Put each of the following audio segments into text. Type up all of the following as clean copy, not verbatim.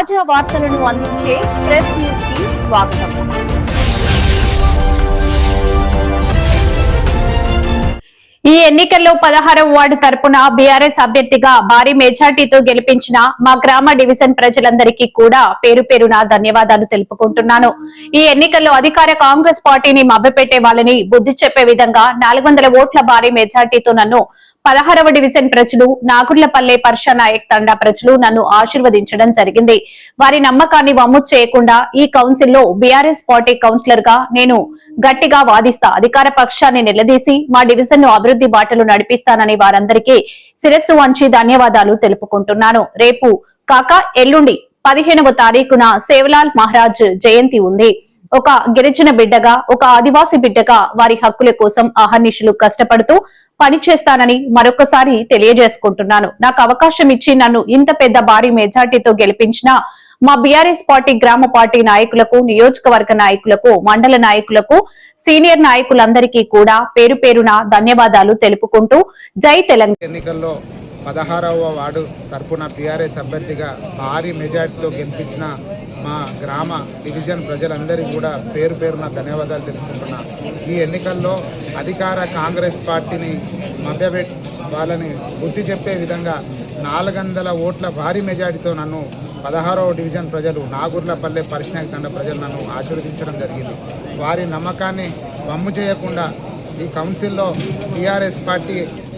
తాజా వార్తలను అందించే ప్రెస్ న్యూస్ కి స్వాగతం. ఈ ఎన్నికల్లో 16వ వార్డు తరపున బీఆర్ఎస్ అభ్యర్థిగా భారీ మెజార్టీతో గెలిపించిన మా గ్రామ డివిజన్ ప్రజలందరికీ కూడా పేరు పేరున ధన్యవాదాలు తెలుపుకుంటున్నాను. ఈ ఎన్నికల్లో అధికార కాంగ్రెస్ పార్టీని మభ్యపెట్టే వాళ్ళని బుద్ధి చెప్పే విధంగా 400 ఓట్ల భారీ మెజార్టీతో నన్ను 16వ డివిజన్ ప్రజలు, నాగుర్లపల్లె పర్షా నాయక్ తండా ప్రజలు నన్ను ఆశీర్వదించడం జరిగింది. వారి నమ్మకాన్ని వమ్ము చేయకుండా ఈ కౌన్సిల్లో బీఆర్ఎస్ పార్టీ కౌన్సిలర్ గా నేను గట్టిగా వాదిస్తా, అధికార పక్షాన్ని నిలదీసి మా డివిజన్ ను అభివృద్ధి బాటలు నడిపిస్తానని వారందరికీ శిరస్సు వంచి ధన్యవాదాలు తెలుపుకుంటున్నాను. రేపు కాక ఎల్లుండి 15వ తారీఖున సేవలాల్ మహారాజ్ జయంతి ఉంది. ఒక గిరిజన బిడ్డగా, ఒక ఆదివాసి బిడ్డగా వారి హక్కుల కోసం అహర్నిశలు కష్టపడుతూ పనిచేస్తానని మరొకసారి తెలియజేసుకుంటున్నాను. నాకు అవకాశం ఇచ్చి నన్ను ఇంత పెద్ద భారీ మెజార్టీతో గెలిపించిన మా బీఆర్ఎస్ పార్టీ గ్రామ పార్టీ నాయకులకు, నియోజకవర్గ నాయకులకు, మండల నాయకులకు, సీనియర్ నాయకులందరికీ కూడా పేరు పేరున ధన్యవాదాలు తెలుపుకుంటూ జై తెలంగాణ. ఎన్నికల్లో 16వ వార్డు తరపున టీఆర్ఎస్ అభ్యర్థిగా భారీ మెజార్టీతో గెలిపించిన మా గ్రామ డివిజన్ ప్రజలందరికీ కూడా పేరు పేరున ధన్యవాదాలు తెలుపుకుంటున్నా. ఈ ఎన్నికల్లో అధికార కాంగ్రెస్ పార్టీని మభ్యపెట్టి వాళ్ళని బుద్ధి చెప్పే విధంగా 400 ఓట్ల భారీ మెజార్టీతో నన్ను 16వ డివిజన్ ప్రజలు, నాగుర్లపల్లె పర్షా నాయక్ తండా ప్రజలు నన్ను ఆశీర్వదించడం జరిగింది. వారి నమ్మకాన్ని వమ్ము చేయకుండా ఈ కౌన్సిల్లో టీఆర్ఎస్ పార్టీ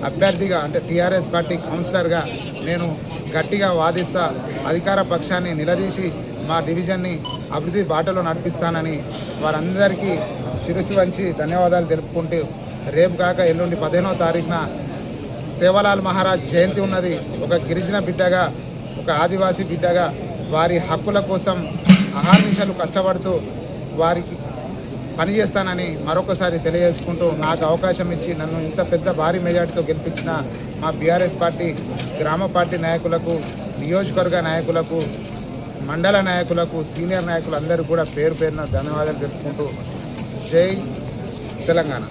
అభ్యర్థిగా, అంటే టీఆర్ఎస్ పార్టీ కౌన్సిలర్గా నేను గట్టిగా వాదిస్తా, అధికార పక్షాన్ని నిలదీసి మా డివిజన్ని అభివృద్ధి బాటలో నడిపిస్తానని వారందరికీ శిరస్సు వంచి ధన్యవాదాలు తెలుపుకుంటూ, రేపు కాక ఎల్లుండి 15వ తారీఖున సేవలాల్ మహారాజ్ జయంతి ఉన్నది. ఒక గిరిజన బిడ్డగా, ఒక ఆదివాసీ బిడ్డగా వారి హక్కుల కోసం అహర్నిశలు కష్టపడుతూ వారికి పనిచేస్తానని మరొకసారి తెలియజేసుకుంటూ, నాకు అవకాశం ఇచ్చి నన్ను ఇంత పెద్ద భారీ మెజార్టీతో గెలిపించిన మా బీఆర్ఎస్ పార్టీ గ్రామ పార్టీ నాయకులకు, నియోజకవర్గ నాయకులకు, మండల నాయకులకు, సీనియర్ నాయకులు అందరూ కూడా పేరు పేరున ధన్యవాదాలు తెలుపుకుంటూ జై తెలంగాణ.